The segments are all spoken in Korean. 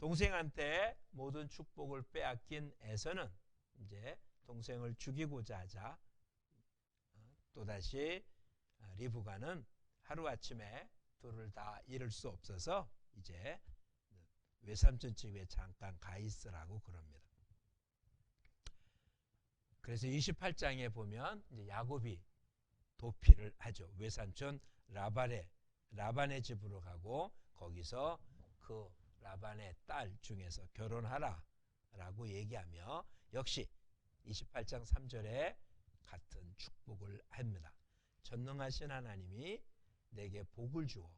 동생한테 모든 축복을 빼앗긴 에서는 이제 동생을 죽이고자 하자 또다시 리브가는 하루아침에 둘을 다 잃을 수 없어서 이제 외삼촌 집에 잠깐 가 있으라고 그럽니다. 그래서 28장에 보면 이제 야곱이 도피를 하죠. 외삼촌 라반의 집으로 가고 거기서 그 라반의 딸 중에서 결혼하라 라고 얘기하며 역시 28장 3절에 같은 축복을 합니다. 전능하신 하나님이 내게 복을 주어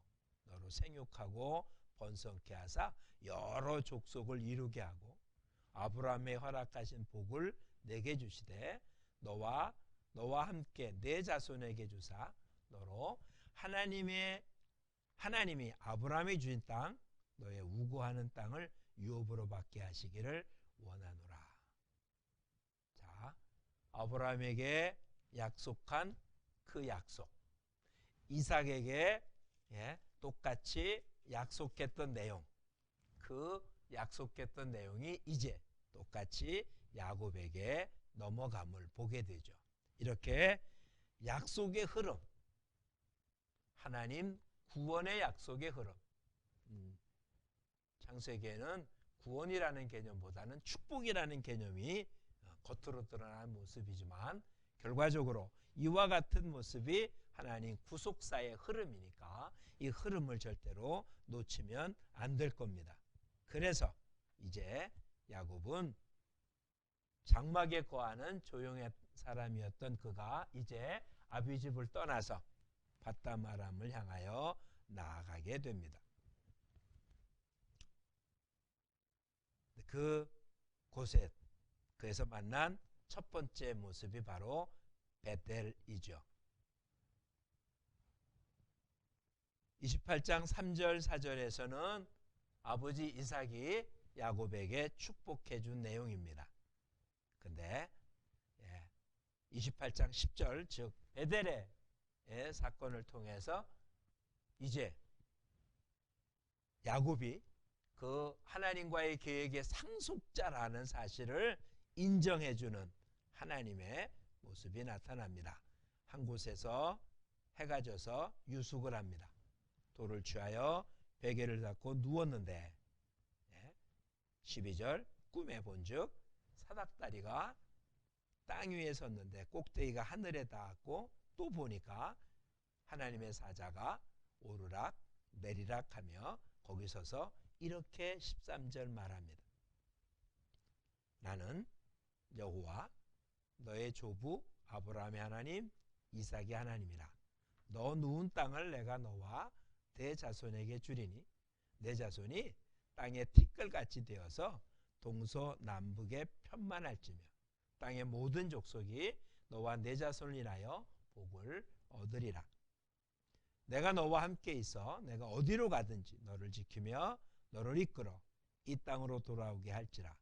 너로 생육하고 번성케 하사 여러 족속을 이루게 하고 아브라함의 허락하신 복을 내게 주시되 너와 함께 내 자손에게 주사 너로 하나님이 아브라함이 주신 땅 너의 우고하는 땅을 유업으로 받게 하시기를 원하노라. 자, 아브라함에게 약속한 그 약속, 이삭에게 똑같이 약속했던 내용, 그 약속했던 내용이 이제 똑같이 야곱에게 넘어감을 보게 되죠. 이렇게 약속의 흐름, 하나님 구원의 약속의 흐름. 창세기에는 구원이라는 개념보다는 축복이라는 개념이 겉으로 드러나는 모습이지만 결과적으로 이와 같은 모습이 하나님 구속사의 흐름이니까 이 흐름을 절대로 놓치면 안 될 겁니다. 그래서 이제 야곱은 장막에 거하는 조용한 사람이었던 그가 이제 아비집을 떠나서 바담 아람을 향하여 나아가게 됩니다. 그에서 만난 첫 번째 모습이 바로 베델이죠. 28장 3절 4절에서는 아버지 이삭이 야곱에게 축복해 준 내용입니다. 근데 28장 10절 즉 베델의 사건을 통해서 이제 야곱이 그 하나님과의 계획의 상속자라는 사실을 인정해주는 하나님의 모습이 나타납니다. 한 곳에서 해가 져서 유숙을 합니다. 돌을 취하여 베개를 닫고 누웠는데 12절 꿈에 본즉 사닥다리가 땅 위에 섰는데 꼭대기가 하늘에 닿았고 또 보니까 하나님의 사자가 오르락 내리락 하며 거기 서서 이렇게 13절 말합니다. 나는 여호와 너의 조부 아브라함의 하나님 이삭의 하나님이라. 너 누운 땅을 내가 너와 내 자손에게 주리니 내 자손이 땅의 티끌같이 되어서 동서남북에 편만할지며 땅의 모든 족속이 너와 내 자손을 인하여 복을 얻으리라. 내가 너와 함께 있어 내가 어디로 가든지 너를 지키며 너를 이끌어 이 땅으로 돌아오게 할지라.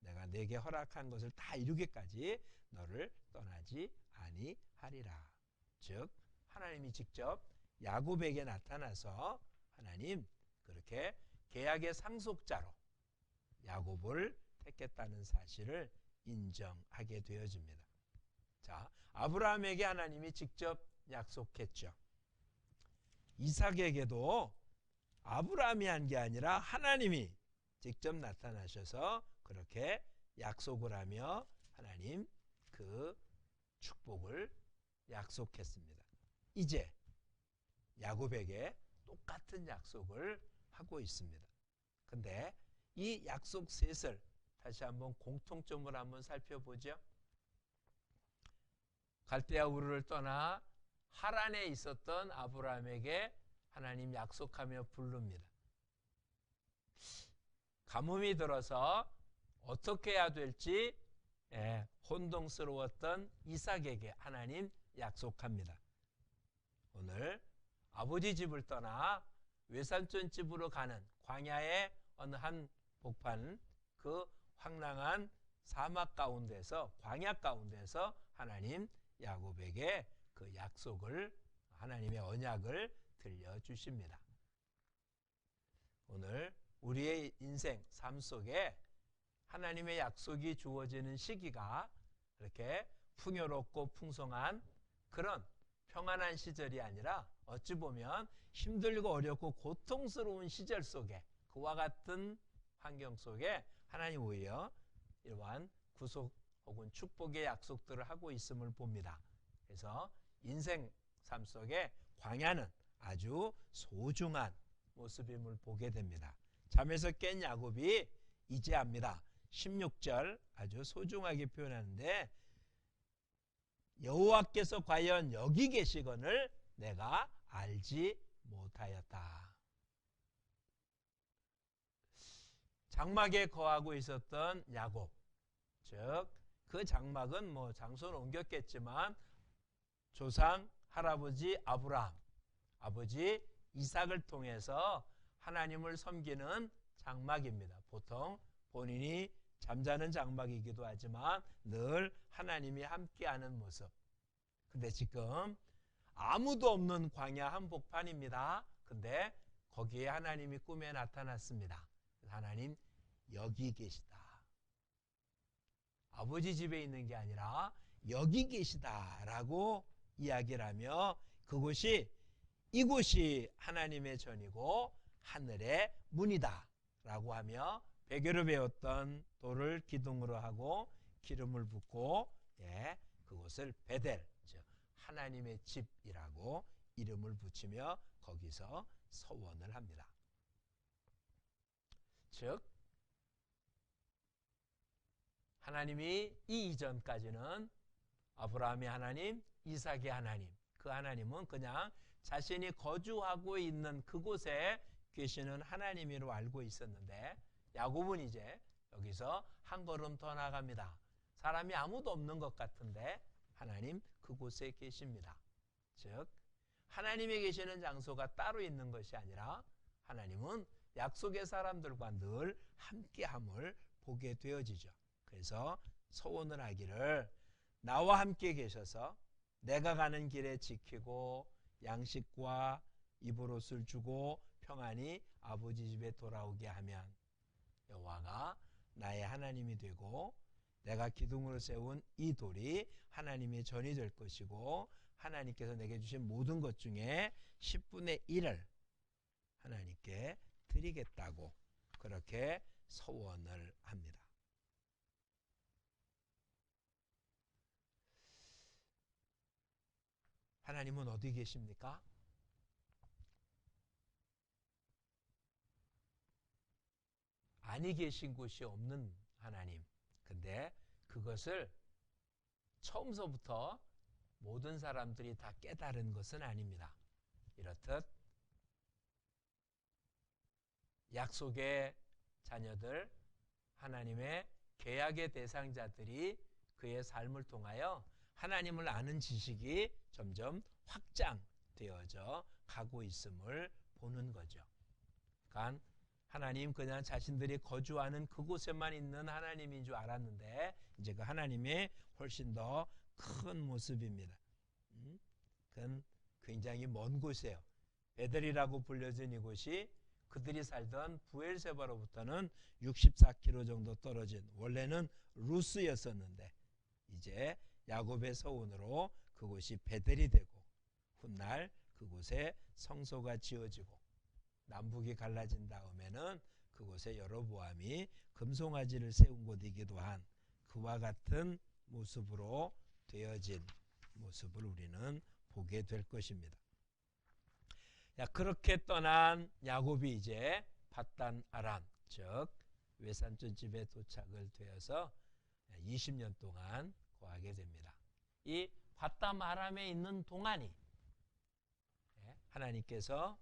내가 내게 허락한 것을 다 이루기까지 너를 떠나지 아니하리라. 즉 하나님이 직접 야곱에게 나타나서 하나님 그렇게 계약의 상속자로 야곱을 택했다는 사실을 인정하게 되어집니다. 자, 아브라함에게 하나님이 직접 약속했죠. 이삭에게도 아브라함이 한 게 아니라 하나님이 직접 나타나셔서 그렇게 약속을 하며 하나님 그 축복을 약속했습니다. 이제 야곱에게 똑같은 약속을 하고 있습니다. 근데 이 약속 셋을 다시 한번 공통점을 한번 살펴보죠. 갈대아 우르를 떠나 하란에 있었던 아브라함에게 하나님 약속하며 부릅니다. 가뭄이 들어서 어떻게 해야 될지 혼동스러웠던 이삭에게 하나님 약속합니다. 오늘 아버지 집을 떠나 외삼촌 집으로 가는 광야의 어느 한 복판 그 황량한 사막 가운데서 광야 가운데서 하나님 야곱에게 그 약속을 하나님의 언약을 들려주십니다. 오늘 우리의 인생, 삶 속에 하나님의 약속이 주어지는 시기가 그렇게 풍요롭고 풍성한 그런 평안한 시절이 아니라 어찌 보면 힘들고 어렵고 고통스러운 시절 속에 그와 같은 환경 속에 하나님 오히려 이러한 구속 혹은 축복의 약속들을 하고 있음을 봅니다. 그래서 인생 삶 속에 광야는 아주 소중한 모습임을 보게 됩니다. 잠에서 깬 야곱이 이제 압니다. 16절 아주 소중하게 표현하는데 여호와께서 과연 여기 계시거늘 내가 알지 못하였다. 장막에 거하고 있었던 야곱, 즉 그 장막은 뭐 장소는 옮겼겠지만 조상 할아버지 아브라함, 아버지 이삭을 통해서 하나님을 섬기는 장막입니다. 보통 본인이 잠자는 장막이기도 하지만 늘 하나님이 함께하는 모습. 근데 지금 아무도 없는 광야 한복판입니다. 근데 거기에 하나님이 꿈에 나타났습니다. 하나님 여기 계시다. 아버지 집에 있는 게 아니라 여기 계시다라고 이야기를 하며 그곳이 이곳이 하나님의 전이고 하늘의 문이다 라고 하며 배교를 배웠던 돌을 기둥으로 하고 기름을 붓고 그곳을 베델, 즉 하나님의 집이라고 이름을 붙이며 거기서 서원을 합니다. 즉 하나님이 이 이전까지는 아브라함의 하나님, 이삭의 하나님, 그 하나님은 그냥 자신이 거주하고 있는 그곳에 계시는 하나님으로 알고 있었는데 야곱은 이제 여기서 한 걸음 더 나갑니다. 사람이 아무도 없는 것 같은데 하나님 그곳에 계십니다. 즉 하나님이 계시는 장소가 따로 있는 것이 아니라 하나님은 약속의 사람들과 늘 함께함을 보게 되어지죠. 그래서 소원을 하기를 나와 함께 계셔서 내가 가는 길에 지키고 양식과 입을 옷을 주고 평안히 아버지 집에 돌아오게 하면 여호와가 나의 하나님이 되고 내가 기둥으로 세운 이 돌이 하나님의 전이 될 것이고 하나님께서 내게 주신 모든 것 중에 10분의 1을 하나님께 드리겠다고 그렇게 서원을 합니다. 하나님은 어디 계십니까? 아니 계신 곳이 없는 하나님. 근데 그것을 처음서부터 모든 사람들이 다 깨달은 것은 아닙니다. 이렇듯 약속의 자녀들, 하나님의 계약의 대상자들이 그의 삶을 통하여 하나님을 아는 지식이 점점 확장되어져 가고 있음을 보는 거죠. 그러니까 하나님 그냥 자신들이 거주하는 그곳에만 있는 하나님인 줄 알았는데 이제 그 하나님의 훨씬 더 큰 모습입니다. 그건 굉장히 먼 곳이에요. 베델이라고 불려진 이곳이 그들이 살던 부엘세바로부터는 64km 정도 떨어진 원래는 루스였었는데 이제 야곱의 서원으로 그곳이 베델이 되고 훗날 그곳에 성소가 지어지고 남북이 갈라진 다음에는 그곳에 여로보암이 금송아지를 세운 곳이기도 한 그와 같은 모습으로 되어진 모습을 우리는 보게 될 것입니다. 그렇게 떠난 야곱이 이제 밧단 아람 즉 외삼촌 집에 도착을 되어서 20년 동안 거하게 됩니다. 이 밧단 아람에 있는 동안이 하나님께서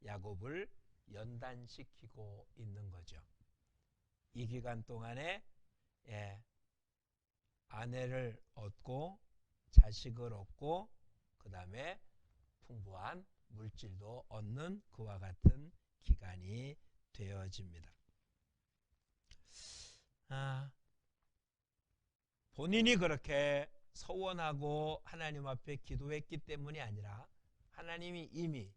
야곱을 연단시키고 있는 거죠. 이 기간 동안에 아내를 얻고 자식을 얻고 그 다음에 풍부한 물질도 얻는 그와 같은 기간이 되어집니다. 본인이 그렇게 서원하고 하나님 앞에 기도했기 때문이 아니라 하나님이 이미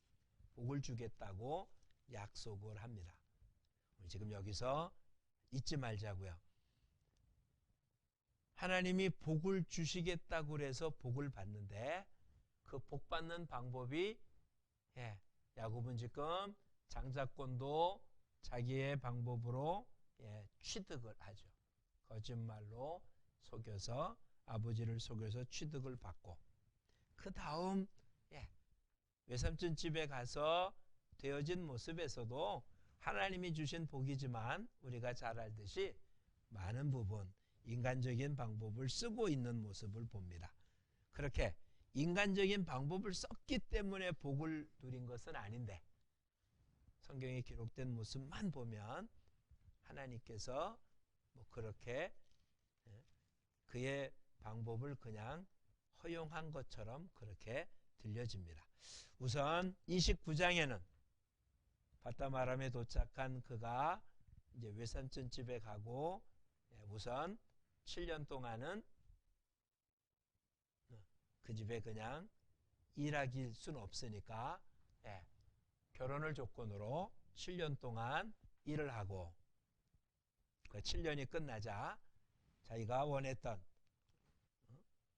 복을 주겠다고 약속을 합니다. 지금 여기서 잊지 말자고요. 하나님이 복을 주시겠다고 그래서 복을 받는데 그 복 받는 방법이 야곱은 지금 장자권도 자기의 방법으로 취득을 하죠. 거짓말로 속여서 아버지를 속여서 취득을 받고 그 다음 외삼촌 집에 가서 되어진 모습에서도 하나님이 주신 복이지만 우리가 잘 알듯이 많은 부분 인간적인 방법을 쓰고 있는 모습을 봅니다. 그렇게 인간적인 방법을 썼기 때문에 복을 누린 것은 아닌데 성경에 기록된 모습만 보면 하나님께서 그렇게 그의 방법을 그냥 허용한 것처럼 그렇게 들려집니다. 우선 29장에는 바다마람에 도착한 그가 이제 외삼촌 집에 가고 우선 7년 동안은 그 집에 그냥 일하길 수는 없으니까 결혼을 조건으로 7년 동안 일을 하고 그 7년이 끝나자 자기가 원했던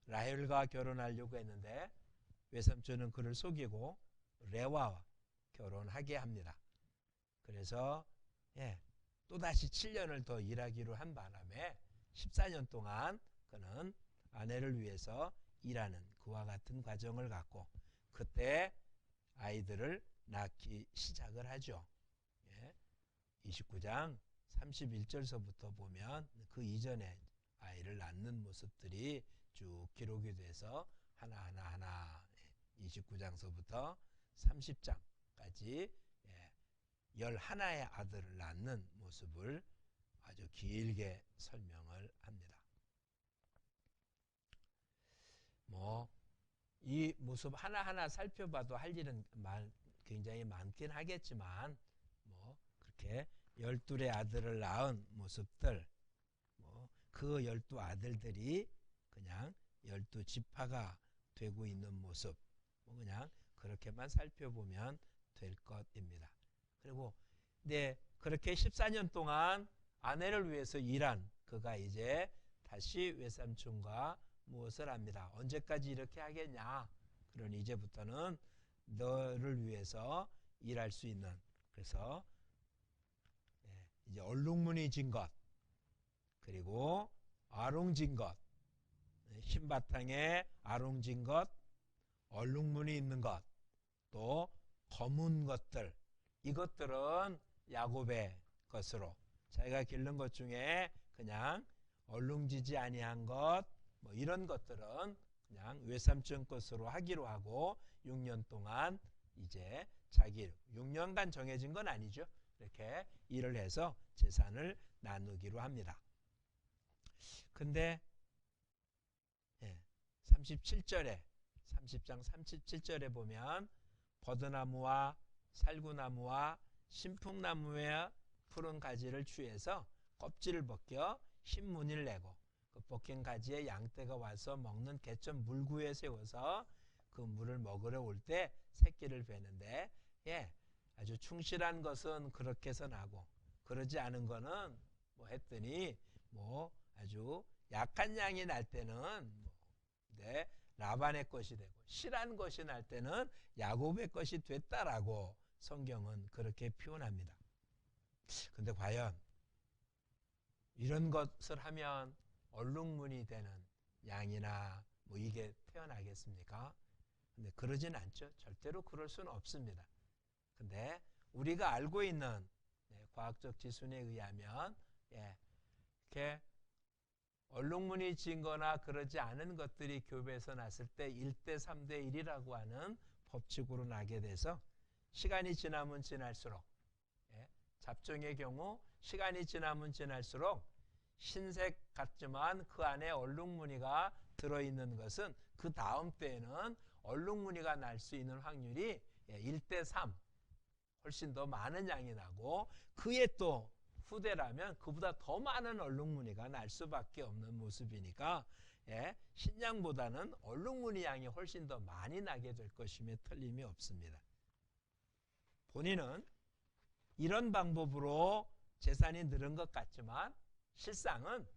라헬과 결혼하려고 했는데 외삼촌은 그를 속이고 레와와 결혼하게 합니다. 그래서 또다시 7년을 더 일하기로 한 바람에 14년 동안 그는 아내를 위해서 일하는 그와 같은 과정을 갖고 그때 아이들을 낳기 시작을 하죠. 29장 31절서부터 보면 그 이전에 아이를 낳는 모습들이 쭉 기록이 돼서 하나하나 29장서부터 30장까지 11의 아들을 낳는 모습을 아주 길게 설명을 합니다. 이 모습 하나하나 살펴봐도 할 일은 굉장히 많긴 하겠지만 그렇게 12의 아들을 낳은 모습들 그 12 아들들이 그냥 12지파가 되고 있는 모습 그냥 그렇게만 살펴보면 될 것입니다. 그리고 그렇게 14년 동안 아내를 위해서 일한 그가 이제 다시 외삼촌과 무엇을 합니다. 언제까지 이렇게 하겠냐. 그러니 이제부터는 너를 위해서 일할 수 있는 그래서 이제 얼룩무늬진 것 그리고 아롱진 것 흰바탕에 아롱진 것 얼룩무늬 있는 것 또 검은 것들 이것들은 야곱의 것으로 자기가 기른 것 중에 그냥 얼룩지지 아니한 것 이런 것들은 그냥 외삼촌 것으로 하기로 하고 6년 동안 이제 자기 6년간 정해진 건 아니죠. 이렇게 일을 해서 재산을 나누기로 합니다. 근데 30장 37절에 보면 버드나무와 살구나무와 신풍나무의 푸른 가지를 취해서 껍질을 벗겨 흰 무늬를 내고 그 벗긴 가지에 양떼가 와서 먹는 개천 물구에 세워서 그 물을 먹으러 올 때 새끼를 베는데 아주 충실한 것은 그렇게 해서 나고 그러지 않은 거는 했더니 아주 약한 양이 날 때는 라반의 것이 되고 실한 것이 날 때는 야곱의 것이 됐다라고 성경은 그렇게 표현합니다. 근데 과연 이런 것을 하면 얼룩무늬 되는 양이나 이게 태어나겠습니까? 근데 그러진 않죠. 절대로 그럴 수는 없습니다. 근데 우리가 알고 있는 과학적 지순에 의하면 이렇게 얼룩무늬 진 거나 그러지 않은 것들이 교배에서 났을 때 1대 3대 1이라고 하는 법칙으로 나게 돼서 시간이 지나면 지날수록 잡종의 경우 시간이 지나면 지날수록 흰색 같지만 그 안에 얼룩무늬가 들어있는 것은 그 다음 때에는 얼룩무늬가 날 수 있는 확률이 1대 3 훨씬 더 많은 양이 나고 그에 또 후대라면 그보다 더 많은 얼룩무늬가 날 수밖에 없는 모습이니까 신양보다는 얼룩무늬 양이 훨씬 더 많이 나게 될 것임에 틀림이 없습니다. 본인은 이런 방법으로 재산이 늘은 것 같지만 실상은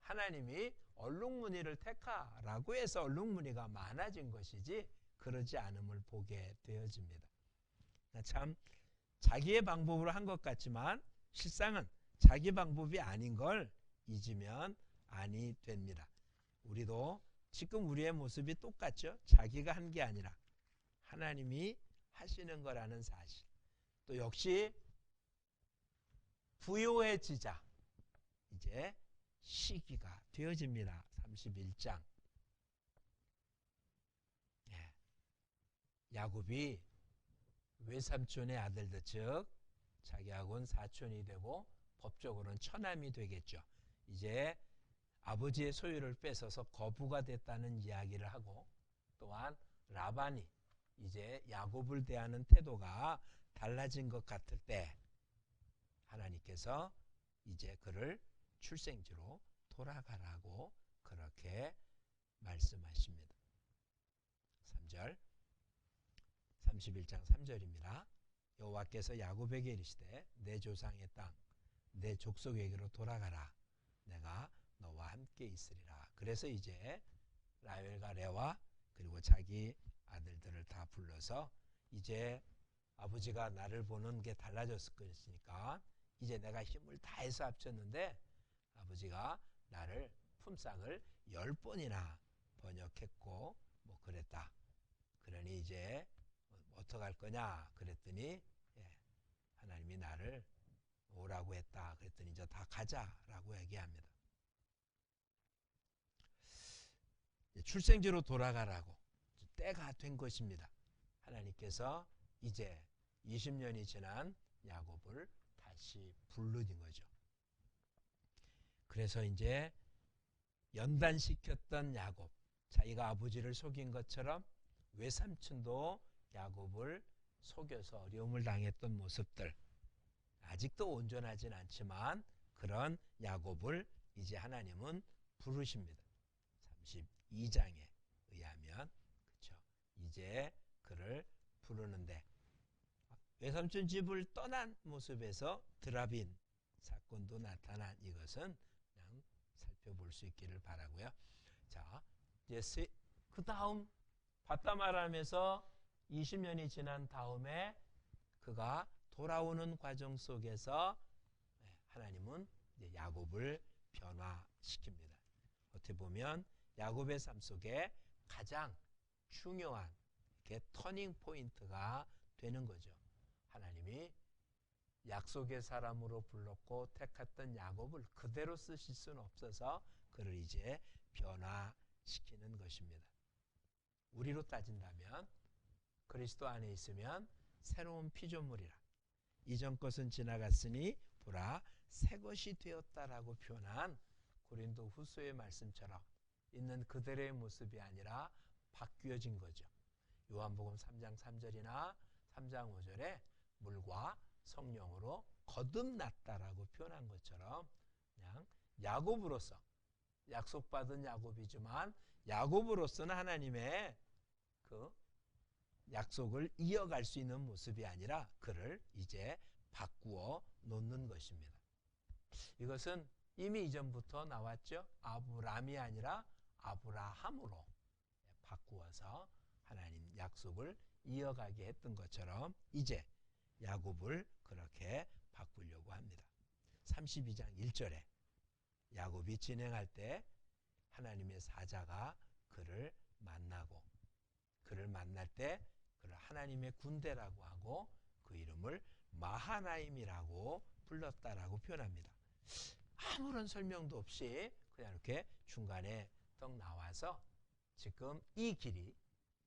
하나님이 얼룩무늬를 택하라고 해서 얼룩무늬가 많아진 것이지 그러지 않음을 보게 되어집니다. 참 자기의 방법으로 한 것 같지만 실상은 자기 방법이 아닌 걸 잊으면 아니 됩니다. 우리도 지금 우리의 모습이 똑같죠. 자기가 한 게 아니라 하나님이 하시는 거라는 사실. 또 역시 부요해지자 이제 시기가 되어집니다. 31장. 야곱이 외삼촌의 아들들, 즉 자기하고는 사촌이 되고 법적으로는 처남이 되겠죠. 이제 아버지의 소유를 뺏어서 거부가 됐다는 이야기를 하고, 또한 라반이 이제 야곱을 대하는 태도가 달라진 것 같을 때 하나님께서 이제 그를 출생지로 돌아가라고 그렇게 말씀하십니다. 3절, 31장 3절입니다. 여호와께서 야곱에게 이르시되 내 조상의 땅, 내 족속에게로 돌아가라. 내가 너와 함께 있으리라. 그래서 이제 라헬과 레와 그리고 자기 아들들을 다 불러서 이제 아버지가 나를 보는 게 달라졌을 것이니까 이제 내가 힘을 다해서 합쳤는데 아버지가 나를 품삯을 10번이나 번역했고 뭐 그랬다. 그러니 이제 어떡할 거냐 그랬더니 하나님이 나를 오라고 했다. 그랬더니 이제 다 가자라고 얘기합니다. 출생지로 돌아가라고 때가 된 것입니다. 하나님께서 이제 20년이 지난 야곱을 다시 부르는 거죠. 그래서 이제 연단시켰던 야곱, 자기가 아버지를 속인 것처럼 외삼촌도 야곱을 속여서 어려움을 당했던 모습들, 아직도 온전하진 않지만 그런 야곱을 이제 하나님은 부르십니다. 32장에 의하면 그렇죠. 이제 그를 부르는데 외삼촌 집을 떠난 모습에서 드라빈 사건도 나타난 이것은 그냥 살펴볼 수 있기를 바라고요. 자, 이제 그 다음 바다마람에서 20년이 지난 다음에 그가 돌아오는 과정 속에서 하나님은 이제 야곱을 변화시킵니다. 어떻게 보면 야곱의 삶 속에 가장 중요한 터닝 포인트가 되는 거죠. 하나님이 약속의 사람으로 불렀고 택했던 야곱을 그대로 쓰실 수는 없어서 그를 이제 변화시키는 것입니다. 우리로 따진다면 그리스도 안에 있으면 새로운 피조물이라. 이전 것은 지나갔으니 보라 새 것이 되었다라고 표현한 고린도 후서의 말씀처럼 있는 그대로의 모습이 아니라 바뀌어진 거죠. 요한복음 3장 3절이나 3장 5절에 물과 성령으로 거듭났다라고 표현한 것처럼 그냥 야곱으로서 약속받은 야곱이지만 야곱으로서는 하나님의 그 약속을 이어갈 수 있는 모습이 아니라 그를 이제 바꾸어 놓는 것입니다. 이것은 이미 이전부터 나왔죠. 아브람이 아니라 아브라함으로 바꾸어서 하나님 약속을 이어가게 했던 것처럼 이제 야곱을 그렇게 바꾸려고 합니다. 32장 1절에 야곱이 진행할 때 하나님의 사자가 그를 만나고 그를 만날 때 그를 하나님의 군대라고 하고 그 이름을 마하나임이라고 불렀다라고 표현합니다. 아무런 설명도 없이 그냥 이렇게 중간에 떡 나와서 지금 이 길이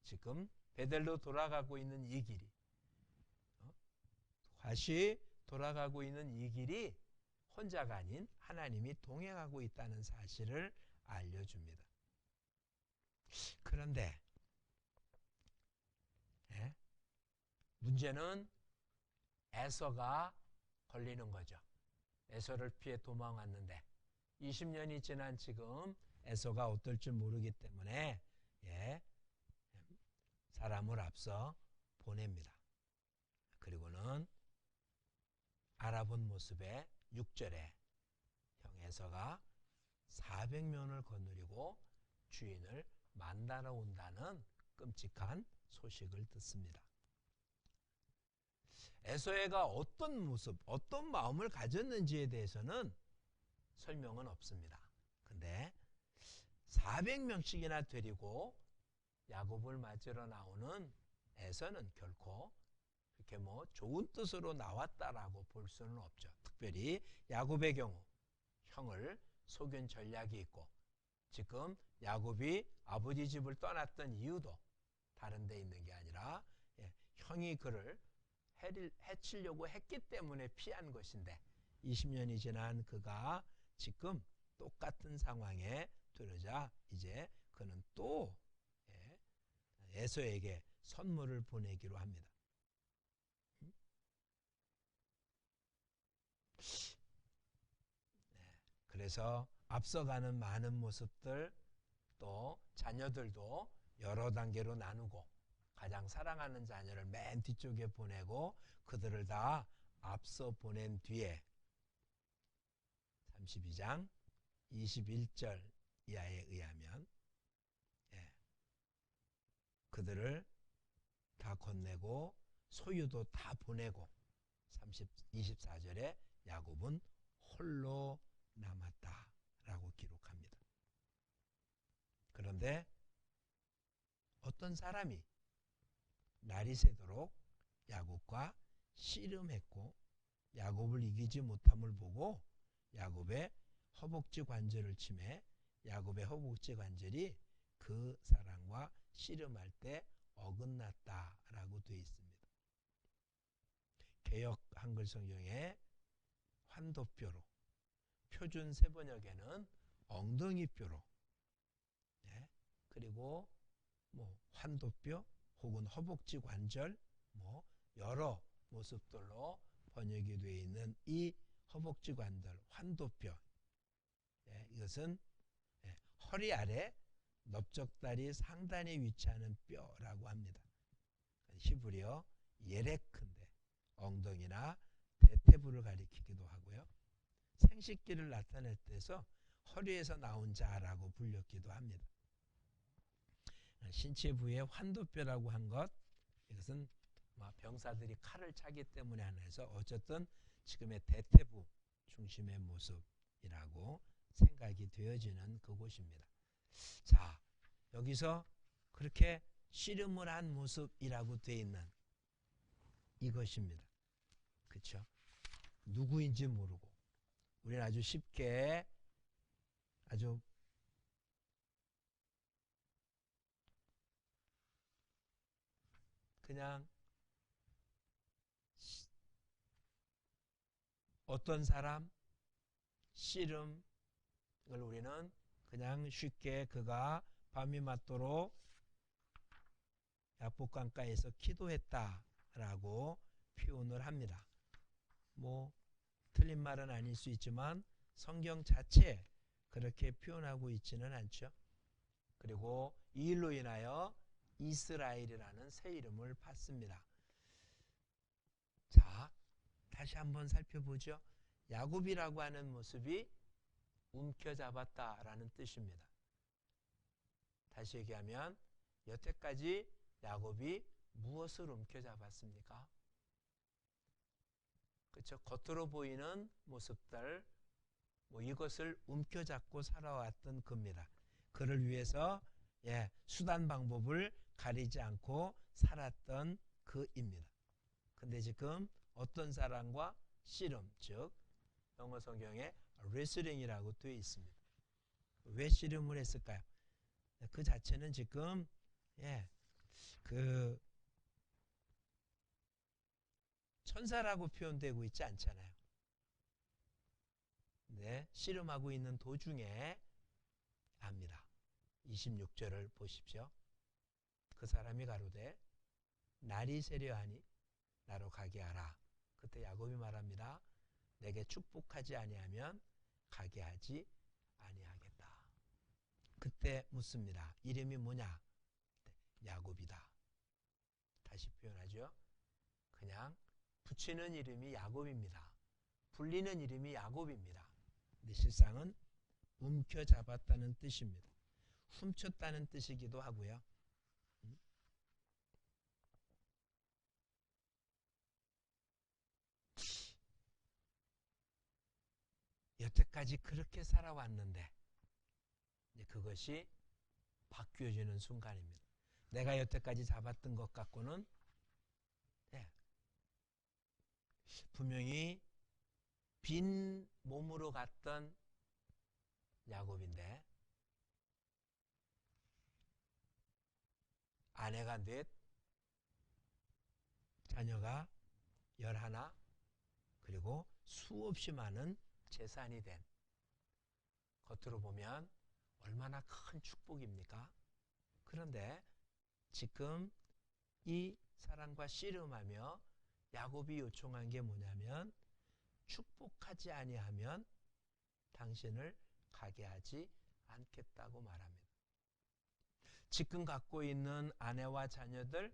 지금 베델로 돌아가고 있는 이 길이 다시 돌아가고 있는 이 길이 혼자가 아닌 하나님이 동행하고 있다는 사실을 알려줍니다. 그런데 문제는 에서가 걸리는 거죠. 에서를 피해 도망왔는데 20년이 지난 지금 에서가 어떨 줄 모르기 때문에 사람을 앞서 보냅니다. 그리고는 알아본 모습에 6절에 형 에서가 400명을 거느리고 주인을 만나러 온다는 끔찍한 소식을 듣습니다. 에서가 어떤 모습, 어떤 마음을 가졌는지에 대해서는 설명은 없습니다. 근데 400명씩이나 데리고 야곱을 맞으러 나오는 에서는 결코 그렇게 좋은 뜻으로 나왔다라고 볼 수는 없죠. 특별히 야곱의 경우 형을 속인 전략이 있고, 지금 야곱이 아버지 집을 떠났던 이유도 다른 데 있는 게 아니라 형이 그를 해치려고 했기 때문에 피한 것인데, 20년이 지난 그가 지금 똑같은 상황에 들어자 이제 그는 또 에서에게 선물을 보내기로 합니다. 그래서 앞서가는 많은 모습들, 또 자녀들도 여러 단계로 나누고 가장 사랑하는 자녀를 맨 뒤쪽에 보내고 그들을 다 앞서 보낸 뒤에 32장 21절 이하에 의하면 그들을 다 건네고 소유도 다 보내고 24절에 야곱은 홀로 남았다라고 기록합니다. 그런데 어떤 사람이 날이 새도록 야곱과 씨름했고 야곱을 이기지 못함을 보고 야곱의 허벅지 관절을 치매 야곱의 허벅지 관절이 그 사람과 씨름할 때 어긋났다라고 되어 있습니다. 개역 한글 성경에 환도뼈로, 표준 세번역에는 엉덩이뼈로, 그리고 환도뼈 혹은 허벅지 관절, 여러 모습들로 번역이 되어 있는 이 허벅지 관절, 환도뼈, 이것은 허리 아래 넓적다리 상단에 위치하는 뼈라고 합니다. 히브리어 예레크인데 엉덩이나 대퇴부를 가리키기도 하고요. 생식기를 나타낼 때서 허리에서 나온 자라고 불렸기도 합니다. 신체 부위에 환도뼈라고 한 것, 이것은 병사들이 칼을 차기 때문에 하나에서 어쨌든 지금의 대퇴부 중심의 모습이라고 생각이 되어지는 그곳입니다. 자, 여기서 그렇게 씨름을 한 모습이라고 되어 있는 이것입니다. 그렇죠? 누구인지 모르고 우리는 아주 쉽게 아주 그냥 어떤 사람 씨름을 우리는 그냥 쉽게 그가 밤이 맞도록 야복강가에서 기도했다라고 표현을 합니다. 틀린 말은 아닐 수 있지만 성경 자체에 그렇게 표현하고 있지는 않죠. 그리고 이 일로 인하여 이스라엘이라는 새 이름을 받습니다. 자, 다시 한번 살펴보죠. 야곱이라고 하는 모습이 움켜잡았다라는 뜻입니다. 다시 얘기하면 여태까지 야곱이 무엇을 움켜잡았습니까? 그렇죠. 겉으로 보이는 모습들, 이것을 움켜잡고 살아왔던 겁니다. 그를 위해서 수단 방법을 가리지 않고 살았던 그입니다. 근데 지금 어떤 사람과 씨름, 즉 영어 성경에 레슬링이라고 되어 있습니다. 왜 씨름을 했을까요? 그 자체는 지금 그 천사라고 표현되고 있지 않잖아요. 씨름하고 있는 도중에 압니다. 26절을 보십시오. 그 사람이 가로되 날이 세려하니 나로 가게 하라. 그때 야곱이 말합니다. 내게 축복하지 아니하면 가게 하지 아니하겠다. 그때 묻습니다. 이름이 뭐냐? 야곱이다. 다시 표현하죠. 그냥 붙이는 이름이 야곱입니다. 불리는 이름이 야곱입니다. 근데 실상은 움켜잡았다는 뜻입니다. 훔쳤다는 뜻이기도 하고요. 여태까지 그렇게 살아왔는데 이제 그것이 바뀌어지는 순간입니다. 내가 여태까지 잡았던 것 갖고는 분명히 빈 몸으로 갔던 야곱인데 아내가 넷, 자녀가 11, 그리고 수없이 많은 재산이 된, 겉으로 보면 얼마나 큰 축복입니까? 그런데 지금 이 사랑과 씨름하며 야곱이 요청한 게 뭐냐면 축복하지 아니하면 당신을 가게 하지 않겠다고 말합니다. 지금 갖고 있는 아내와 자녀들,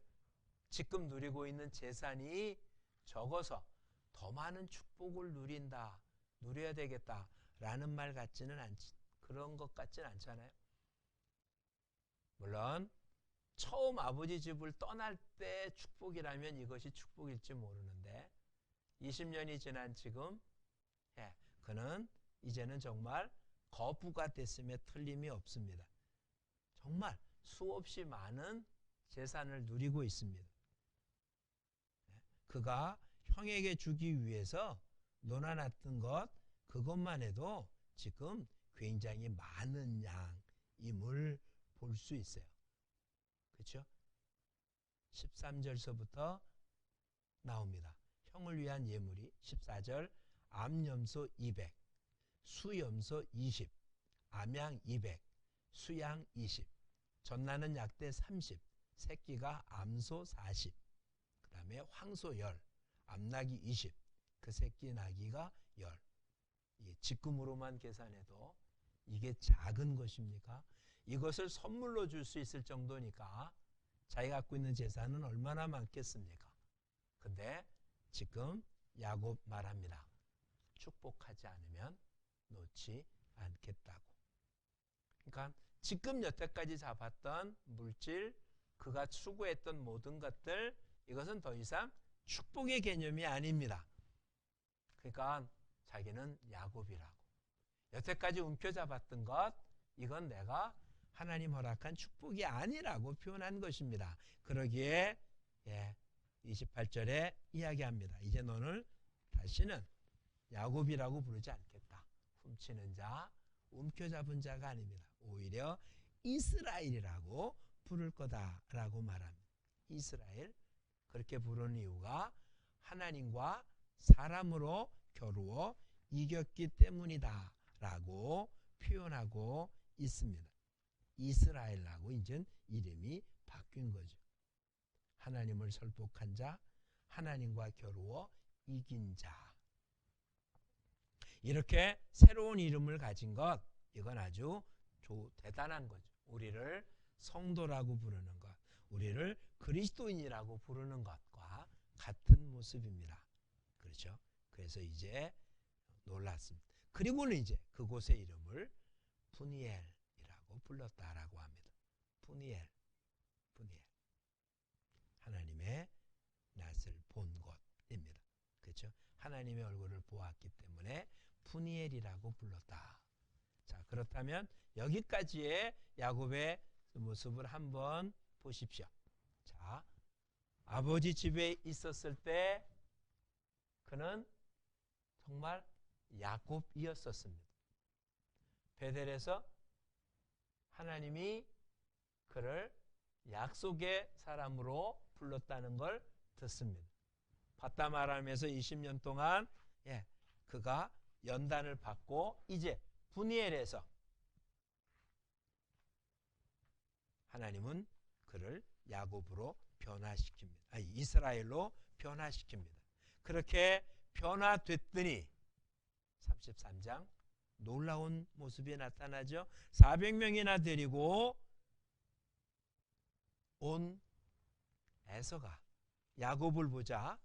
지금 누리고 있는 재산이 적어서 더 많은 축복을 누려야 되겠다라는 말 같지는 그런 것 같지는 않잖아요. 물론 처음 아버지 집을 떠날 때 축복이라면 이것이 축복일지 모르는데 20년이 지난 지금 그는 이제는 정말 거부가 됐음에 틀림이 없습니다. 정말 수없이 많은 재산을 누리고 있습니다. 그가 형에게 주기 위해서 논아놨던 것, 그것만 해도 지금 굉장히 많은 양임을 볼 수 있어요. 그렇죠? 13절서부터 나옵니다. 형을 위한 예물이 14절 암염소 200, 수염소 20, 암양 200, 수양 20, 젖나는 약대 30, 새끼가 암소 40, 그 다음에 황소 10, 암나귀 20, 그 새끼 나귀가 10. 직금으로만 계산해도 이게 작은 것입니까? 이것을 선물로 줄 수 있을 정도니까 자기가 갖고 있는 재산은 얼마나 많겠습니까? 근데 지금 야곱 말합니다. 축복하지 않으면 놓지 않겠다고. 그러니까 지금 여태까지 잡았던 물질, 그가 추구했던 모든 것들, 이것은 더 이상 축복의 개념이 아닙니다. 그러니까 자기는 야곱이라고. 여태까지 움켜잡았던 것, 이건 내가 하나님 허락한 축복이 아니라고 표현한 것입니다. 그러기에 28절에 이야기합니다. 이제 너를 다시는 야곱이라고 부르지 않겠다. 훔치는 자, 움켜잡은 자가 아닙니다. 오히려 이스라엘이라고 부를 거다라고 말합니다. 이스라엘, 그렇게 부르는 이유가 하나님과 사람으로 겨루어 이겼기 때문이다 라고 표현하고 있습니다. 이스라엘하고 이제 이름이 바뀐 거죠. 하나님을 설득한 자, 하나님과 겨루어 이긴 자. 이렇게 새로운 이름을 가진 것, 이건 아주 대단한 거죠. 우리를 성도라고 부르는 것, 우리를 그리스도인이라고 부르는 것과 같은 모습입니다. 그렇죠? 그래서 이제 놀랐습니다. 그리고는 이제 그곳의 이름을 푸니엘이라고 불렀다라고 합니다. 푸니엘. 하나님의 낯을 본 곳입니다. 그렇죠? 하나님의 얼굴을 보았기 때문에 푸니엘이라고 불렀다. 자, 그렇다면 여기까지의 야곱의 모습을 한번 보십시오. 자, 아버지 집에 있었을 때 그는 정말 야곱이었었습니다. 베델에서 하나님이 그를 약속의 사람으로 불렀다는 걸 듣습니다. 바담 아람에서 20년 동안 그가 연단을 받고 이제 분이엘에서 하나님은 그를 야곱으로 변화시킵니다. 이스라엘로 변화시킵니다. 그렇게 변화됐더니 33장 놀라운 모습이 나타나죠. 400명이나 데리고 온 에서가 야곱을 보자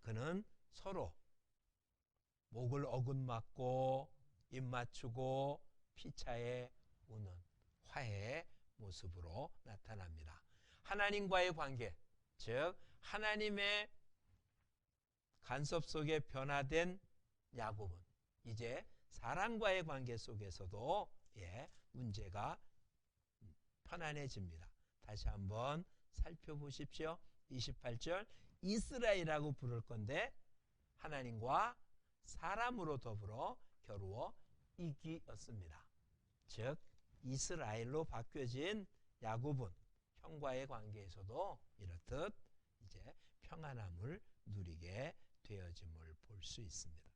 그는 서로 목을 어긋맞고 입 맞추고 피차에 우는 화해의 모습으로 나타납니다. 하나님과의 관계, 즉 하나님의 간섭 속에 변화된 야곱은 이제 사람과의 관계 속에서도 문제가 편안해집니다. 다시 한번 살펴보십시오. 28절 이스라엘이라고 부를 건데 하나님과 사람으로 더불어 겨루어 이기었습니다. 즉 이스라엘로 바뀌어진 야곱은 형과의 관계에서도 이렇듯 이제 평안함을 누리게 되어짐을 볼 수 있습니다.